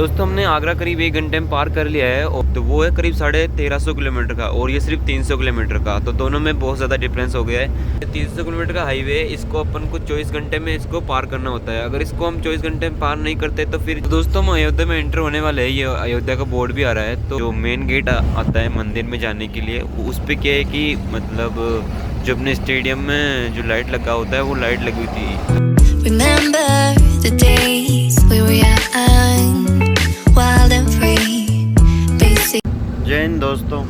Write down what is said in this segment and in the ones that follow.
दोस्तों हमने आगरा करीब 1 घंटे में पार कर लिया है और तो वो है करीब 1350 किलोमीटर का और ये सिर्फ 300 किलोमीटर का। तो दोनों में बहुत ज़्यादा डिफरेंस हो गया है। 300 किलोमीटर का हाईवे है, इसको अपन को 24 घंटे में इसको पार करना होता है। अगर इसको हम 24 घंटे में पार नहीं करते तो फिर दोस्तों हम अयोध्या में एंटर होने वाले हैं। ये अयोध्या का बोर्ड भी आ रहा है। तो जो मेन गेट आता है मंदिर में जाने के लिए, उस पर क्या है कि मतलब जो अपने स्टेडियम में जो लाइट लगा होता है वो लाइट लगी थी। Remember the days we were young, wild and free, basic. जय हिंद दोस्तों,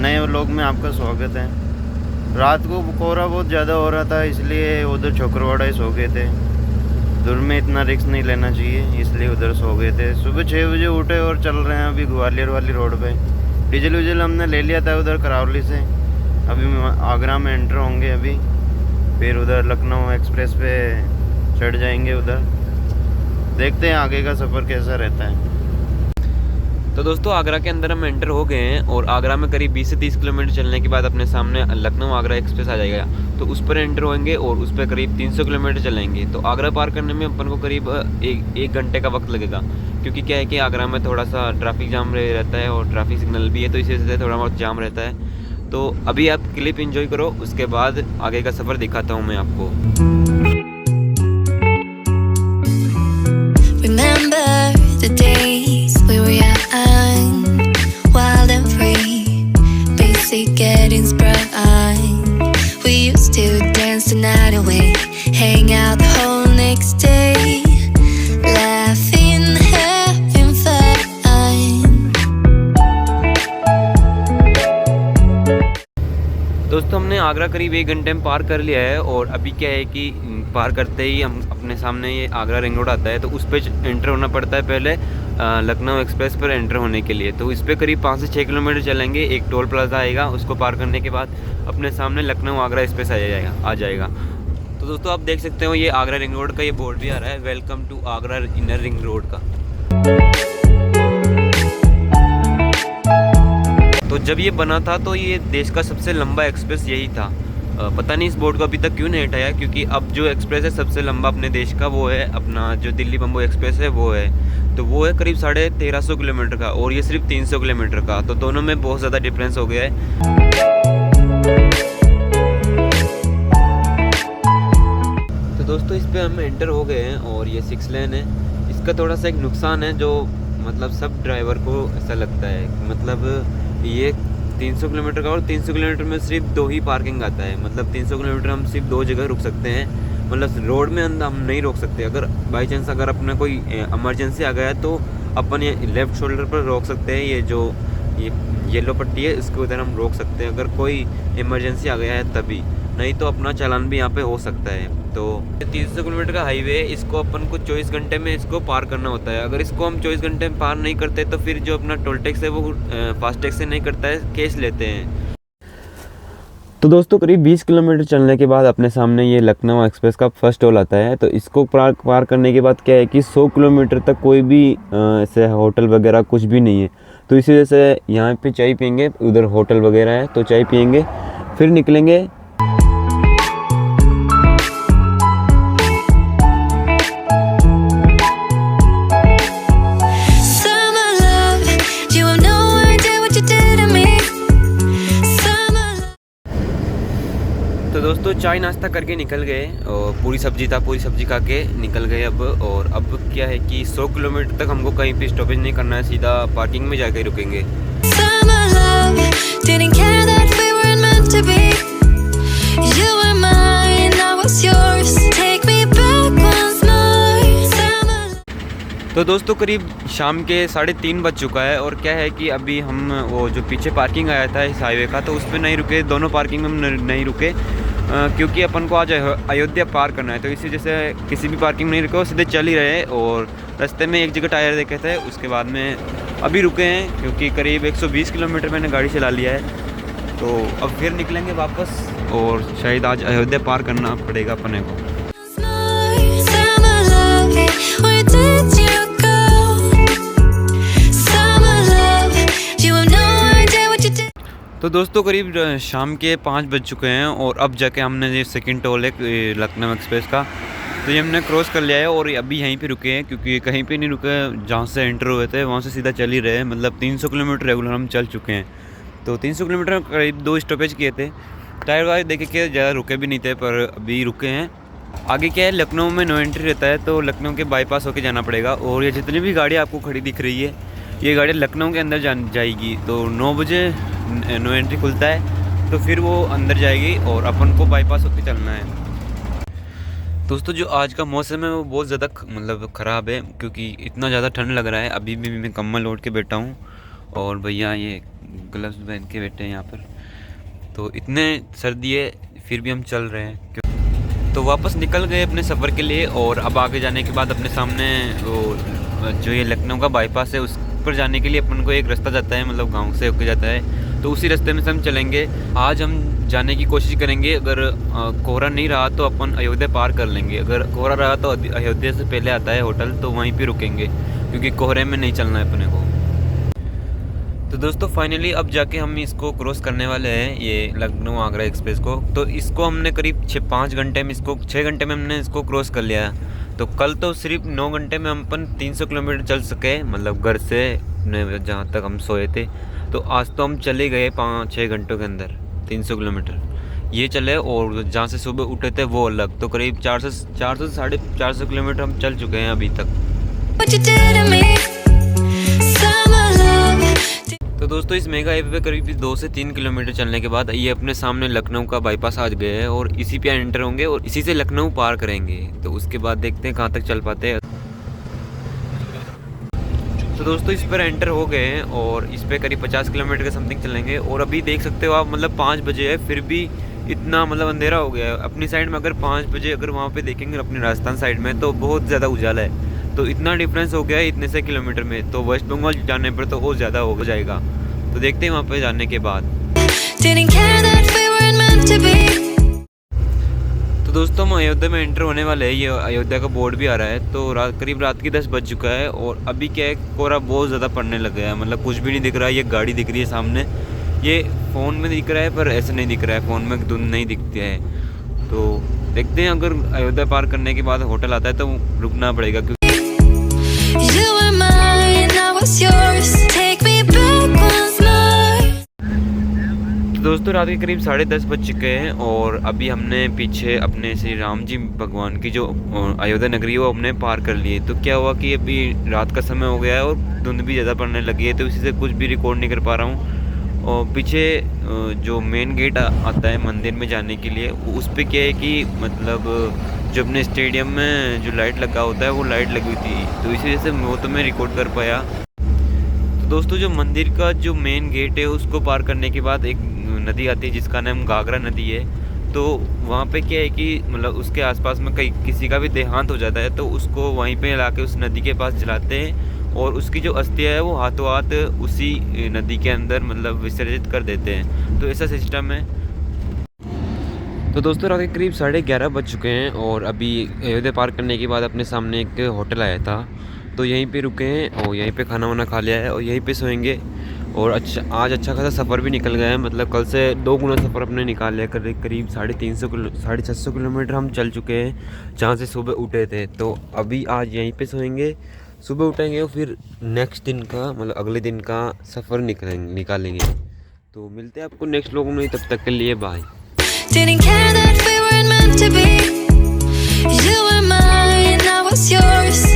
नए व्लॉग में आपका स्वागत है। रात को कोहरा बहुत ज़्यादा हो रहा था, इसलिए उधर छोकरवाड़ा ही सो गए थे। दूर में इतना रिस्क नहीं लेना चाहिए, इसलिए उधर सो गए थे। सुबह 6 बजे उठे और चल रहे हैं अभी ग्वालियर वाली रोड पे। डीजल विजल हमने ले लिया था उधर करावली से। अभी आगरा में एंटर होंगे अभी, फिर उधर लखनऊ एक्सप्रेस पे चढ़ जाएंगे। उधर देखते हैं आगे का सफ़र कैसा रहता है। तो दोस्तों आगरा के अंदर हम एंटर हो गए हैं और आगरा में करीब 20 से 30 किलोमीटर चलने के बाद अपने सामने लखनऊ आगरा एक्सप्रेस आ जाएगा। तो उस पर एंटर होंगे और उस पर करीब 300 किलोमीटर चलेंगे। तो आगरा पार करने में अपन को करीब एक घंटे का वक्त लगेगा, क्योंकि क्या है कि आगरा में थोड़ा सा ट्रैफिक जाम रहता है और ट्रैफिक सिग्नल भी है, तो इसी वजह से थोड़ा बहुत जाम रहता है। तो अभी आप क्लिप एंजॉय करो, उसके बाद आगे का सफ़र दिखाता हूँ मैं आपको। Remember the days we were young, wild and free, basic getting bright. We used to dance the night away, hang out the whole next day, laughing, having fun. दोस्तों हमने आगरा करीब 1 घंटे में पार कर लिया है और अभी क्या है कि पार करते ही हम अपने सामने ये आगरा रिंग रोड आता है। तो उस पर एंटर होना पड़ता है पहले लखनऊ एक्सप्रेस पर एंटर होने के लिए। तो इस पर करीब 5 से 6 किलोमीटर चलेंगे। एक टोल प्लाजा आएगा, उसको पार करने के बाद अपने सामने लखनऊ आगरा एक्सप्रेस आ जाएगा। तो दोस्तों आप देख सकते हो ये आगरा रिंग रोड का ये बोर्ड भी आ रहा है, welcome to Agra inner ring road का। तो जब ये बना था तो ये देश का सबसे लंबा एक्सप्रेस यही था। पता नहीं इस बोर्ड को अभी तक क्यों नहीं हटाया, क्योंकि अब जो एक्सप्रेस है सबसे लंबा अपने देश का वो है अपना जो दिल्ली बम्बई एक्सप्रेस है वो है। तो वो है करीब 1350 किलोमीटर का और ये सिर्फ 300 किलोमीटर का। तो दोनों में बहुत ज़्यादा डिफरेंस हो गया है। तो दोस्तों इस पर हम एंटर हो गए हैं और ये 6 लेन है। इसका थोड़ा सा एक नुकसान है जो मतलब सब ड्राइवर को ऐसा लगता है, मतलब ये 300 किलोमीटर का और 300 किलोमीटर में सिर्फ 2 ही पार्किंग आता है। मतलब 300 किलोमीटर हम सिर्फ 2 जगह रुक सकते हैं, मतलब रोड में अंदर हम नहीं रोक सकते। अगर बाई चांस अगर अपना कोई इमरजेंसी आ गया है तो अपन ये लेफ़्ट शोल्डर पर रोक सकते हैं। ये जो ये येलो पट्टी है इसके उधर हम रोक सकते हैं अगर कोई इमरजेंसी आ गया है तभी, नहीं तो अपना चालान भी यहाँ पे हो सकता है। तो 300 किलोमीटर का हाईवे है, इसको अपन को 24 घंटे में इसको पार करना होता है। अगर इसको हम 24 घंटे में पार नहीं करते तो फिर जो अपना टोल टैक्स है वो फास्टैग से नहीं करता है, केस लेते हैं। तो दोस्तों करीब 20 किलोमीटर चलने के बाद अपने सामने ये लखनऊ एक्सप्रेस का फर्स्ट टोल आता है। तो इसको पार करने के बाद क्या है कि 100 किलोमीटर तक कोई भी ऐसे होटल वगैरह कुछ भी नहीं है। तो इसी वजह से यहाँ पे चाय पियेंगे, उधर होटल वगैरह है तो चाय पियेंगे, फिर निकलेंगे। तो दोस्तों चाय नाश्ता करके निकल गए और पूरी सब्जी था, पूरी सब्जी खा के निकल गए अब। और अब क्या है कि 100 किलोमीटर तक हमको कहीं पे स्टॉपेज नहीं करना है, सीधा पार्किंग में जाकर रुकेंगे। तो दोस्तों करीब शाम के 3:30 बज चुका है और क्या है कि अभी हम वो जो पीछे पार्किंग आया था इस हाईवे का तो उस पर नहीं रुके, दोनों पार्किंग में हम नहीं रुके, क्योंकि अपन को आज अयोध्या पार करना है। तो इसी जैसे किसी भी पार्किंग में नहीं रुके, सीधे चल ही रहे और रास्ते में एक जगह टायर देखे थे, उसके बाद में अभी रुके हैं क्योंकि करीब 120 किलोमीटर मैंने गाड़ी चला लिया है। तो अब फिर निकलेंगे वापस और शायद आज अयोध्या पार करना पड़ेगा अपने को। तो दोस्तों करीब शाम के 5 बज चुके हैं और अब जाके हमने ये सेकंड टोल है लखनऊ एक्सप्रेस का, तो ये हमने क्रॉस कर लिया है और अभी यहीं पे रुके हैं, क्योंकि कहीं पे नहीं रुके, जहाँ से एंटर हुए थे वहाँ से सीधा चल ही रहे हैं। मतलब 300 किलोमीटर रेगुलर हम चल चुके हैं। तो 300 किलोमीटर करीब 2 स्टॉपेज किए थे। टायर वायर देखे कि ज़्यादा रुके भी नहीं थे, पर अभी रुके हैं। आगे क्या है, लखनऊ में नो एंट्री रहता है, तो लखनऊ के बाईपास होके जाना पड़ेगा। और ये जितनी भी गाड़ी आपको खड़ी दिख रही है, ये गाड़ी लखनऊ के अंदर जाएगी। तो 9 बजे नो एंट्री खुलता है, तो फिर वो अंदर जाएगी और अपन को बाईपास होके चलना है। दोस्तों जो आज का मौसम है वो बहुत ज़्यादा मतलब ख़राब है, क्योंकि इतना ज़्यादा ठंड लग रहा है। अभी भी मैं कम्बल ओढ़ के बैठा हूँ और भैया ये ग्लव्स पहन के बैठे हैं यहाँ पर। तो इतने सर्दी है फिर भी हम चल रहे हैं। तो वापस निकल गए अपने सफ़र के लिए, और अब आगे जाने के बाद अपने सामने वो जो ये लखनऊ का बाईपास है उस पर जाने के लिए अपन को एक रास्ता जाता है, मतलब गाँव से होकर जाता है। तो उसी रास्ते में से हम चलेंगे। आज हम जाने की कोशिश करेंगे। अगर कोहरा नहीं रहा तो अपन अयोध्या पार कर लेंगे। अगर कोहरा रहा तो अयोध्या से पहले आता है होटल, तो वहीं पे रुकेंगे, क्योंकि कोहरे में नहीं चलना है अपने को। तो दोस्तों फाइनली अब जाके हम इसको क्रॉस करने वाले हैं, ये लखनऊ आगरा एक्सप्रेस को। तो इसको हमने करीब 5 घंटे में, इसको 6 घंटे में हमने इसको क्रॉस कर लिया। तो कल तो सिर्फ 9 घंटे में हम अपन 300 किलोमीटर चल सके, मतलब घर से जहाँ तक हम सोए थे। तो आज तो हम चले गए 5-6 घंटों के अंदर 300 किलोमीटर ये चले, और जहाँ से सुबह उठे थे वो अलग। तो करीब 400 से 450 किलोमीटर हम चल चुके हैं अभी तक। तो दोस्तों इस मेगा हाईवे पे करीब 2 से 3 किलोमीटर चलने के बाद ये अपने सामने लखनऊ का बाईपास आ गए हैं, और इसी पे एंटर होंगे और इसी से लखनऊ पार करेंगे। तो उसके बाद देखते हैं कहाँ तक चल पाते हैं। तो दोस्तों इस पर एंटर हो गए हैं और इस पर करीब 50 किलोमीटर के समथिंग चलेंगे। और अभी देख सकते हो आप, मतलब 5 बजे है फिर भी इतना मतलब अंधेरा हो गया है। अपनी साइड में अगर 5 बजे अगर वहाँ पे देखेंगे अपने राजस्थान साइड में तो बहुत ज़्यादा उजाला है। तो इतना डिफरेंस हो गया है इतने से किलोमीटर में। तो वेस्ट बंगाल जाने पर तो और ज़्यादा हो जाएगा। तो देखते हैं वहाँ पे जाने के बाद। तो दोस्तों हम अयोध्या में एंटर होने वाले हैं। ये अयोध्या का बोर्ड भी आ रहा है। तो करीब रात की 10 बज चुका है, और अभी क्या है, कोहरा बहुत ज़्यादा पड़ने लग गया है। मतलब कुछ भी नहीं दिख रहा है। ये गाड़ी दिख रही है सामने, ये फ़ोन में दिख रहा है पर ऐसे नहीं दिख रहा है, फ़ोन में धुंध नहीं दिखती है। तो देखते हैं, अगर अयोध्या पार करने के बाद होटल आता है तो रुकना पड़ेगा, क्योंकि दोस्तों रात के करीब 10:30 बज चुके हैं, और अभी हमने पीछे अपने श्री राम जी भगवान की जो अयोध्या नगरी है वो हमने पार कर ली है। तो क्या हुआ कि अभी रात का समय हो गया है और धुंध भी ज़्यादा पड़ने लगी है, तो इसी से कुछ भी रिकॉर्ड नहीं कर पा रहा हूँ। और पीछे जो मेन गेट आता है मंदिर में जाने के लिए, उस पर क्या है कि मतलब जो अपने स्टेडियम में जो लाइट लगा होता है वो लाइट लगी हुई थी, तो इसी वजह से वो तो मैं रिकॉर्ड कर पाया। तो दोस्तों जो मंदिर का जो मेन गेट है उसको पार करने के बाद एक नदी आती है जिसका नाम घाघरा नदी है। तो वहाँ पे क्या है कि मतलब उसके आसपास में कहीं किसी का भी देहांत हो जाता है तो उसको वहीं पे ला के उस नदी के पास जलाते हैं, और उसकी जो अस्थियाँ है वो हाथों हाथ उसी नदी के अंदर मतलब विसर्जित कर देते हैं। तो ऐसा सिस्टम है। तो दोस्तों रात के करीब 11:30 बज चुके हैं, और अभी अयोध्या पार करने के बाद अपने सामने एक होटल आया था, तो यहीं पे रुके हैं और यहीं पे खाना वाना खा लिया है और यहीं पे सोएंगे। और आज अच्छा खासा सफ़र भी निकल गया है, मतलब कल से 2 गुना सफ़र अपने निकाल लिया। करीब 650 किलोमीटर हम चल चुके हैं जहाँ से सुबह उठे थे। तो अभी आज यहीं पे सोएंगे, सुबह उठेंगे और फिर नेक्स्ट दिन का मतलब अगले दिन का सफ़र निकालेंगे। तो मिलते हैं आपको नेक्स्ट व्लॉग में, तब तक के लिए bye. Didn't care that we weren't meant to be. You were mine, I was yours.